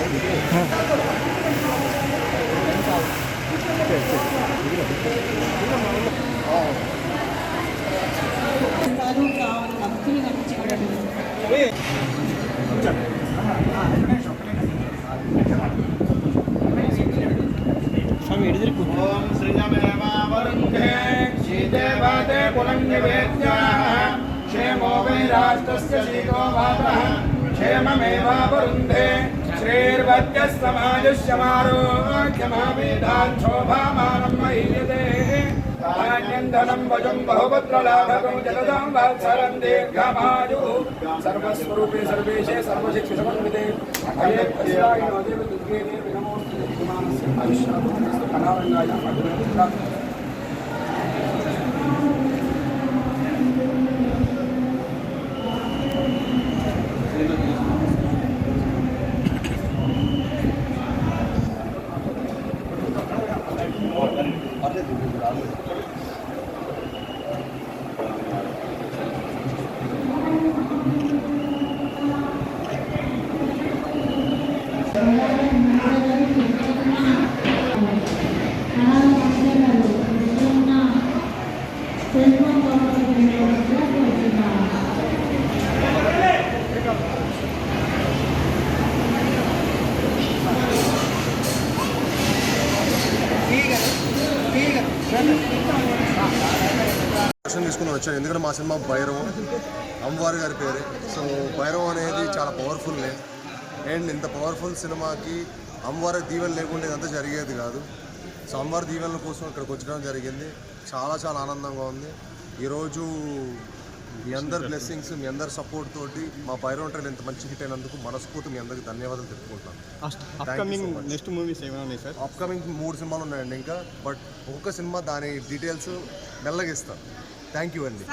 ఓం శ్రీయమేవావరుంధే శ్రీదేవాదే కులంగవేద్యాః క్షేమో వైరాష్టస్య శీతో వాతః క్షేమమేవావరుంధే శ్రీర్వద్యస్తమాయుష్యమారోగ్యమావేదాత్ శోభామానం మహీయతే ధాన్యం వజం బహుభద్రలాభకం జలదాం వాత్సరం దీర్ఘమాయు సర్వస్వరూపే సర్వేశే సర్వశక్తి సమన్వితే అఖిలే ప్రసరాయినో దేవ దుర్గే దేవి నమోస్తు విమానస్య ఆయుష్యామస్తు కళారంగాయ అగ్నిపుత్ర తీసుకుని వచ్చాను. ఎందుకంటే మా సినిమా భైరవం, అమ్మవారి గారి పేరే. సో భైరవం అనేది చాలా పవర్ఫుల్ నేమ్. అండ్ ఇంత పవర్ఫుల్ సినిమాకి అమ్మవారి దీవెన లేకుండా ఇదంతా జరిగేది కాదు. సో అమ్మవారి దీవెనల కోసం ఇక్కడికి వచ్చడం జరిగింది. చాలా చాలా ఆనందంగా ఉంది. ఈరోజు మీ అందరి బ్లెస్సింగ్స్, మీ అందరి సపోర్ట్ తోటి మా భైరవం ట్రైల్ ఇంత మంచి హిట్ అయినందుకు మనస్ఫూర్తి మీ అందరికి ధన్యవాదాలు చెప్పుకుంటాను. అప్కమింగ్ 3 సినిమాలు ఉన్నాయండి ఇంకా. బట్ ఒక్కొక్క సినిమా దాని డీటెయిల్స్ మెల్లగా ఇస్తాను. థ్యాంక్ యూ అండి.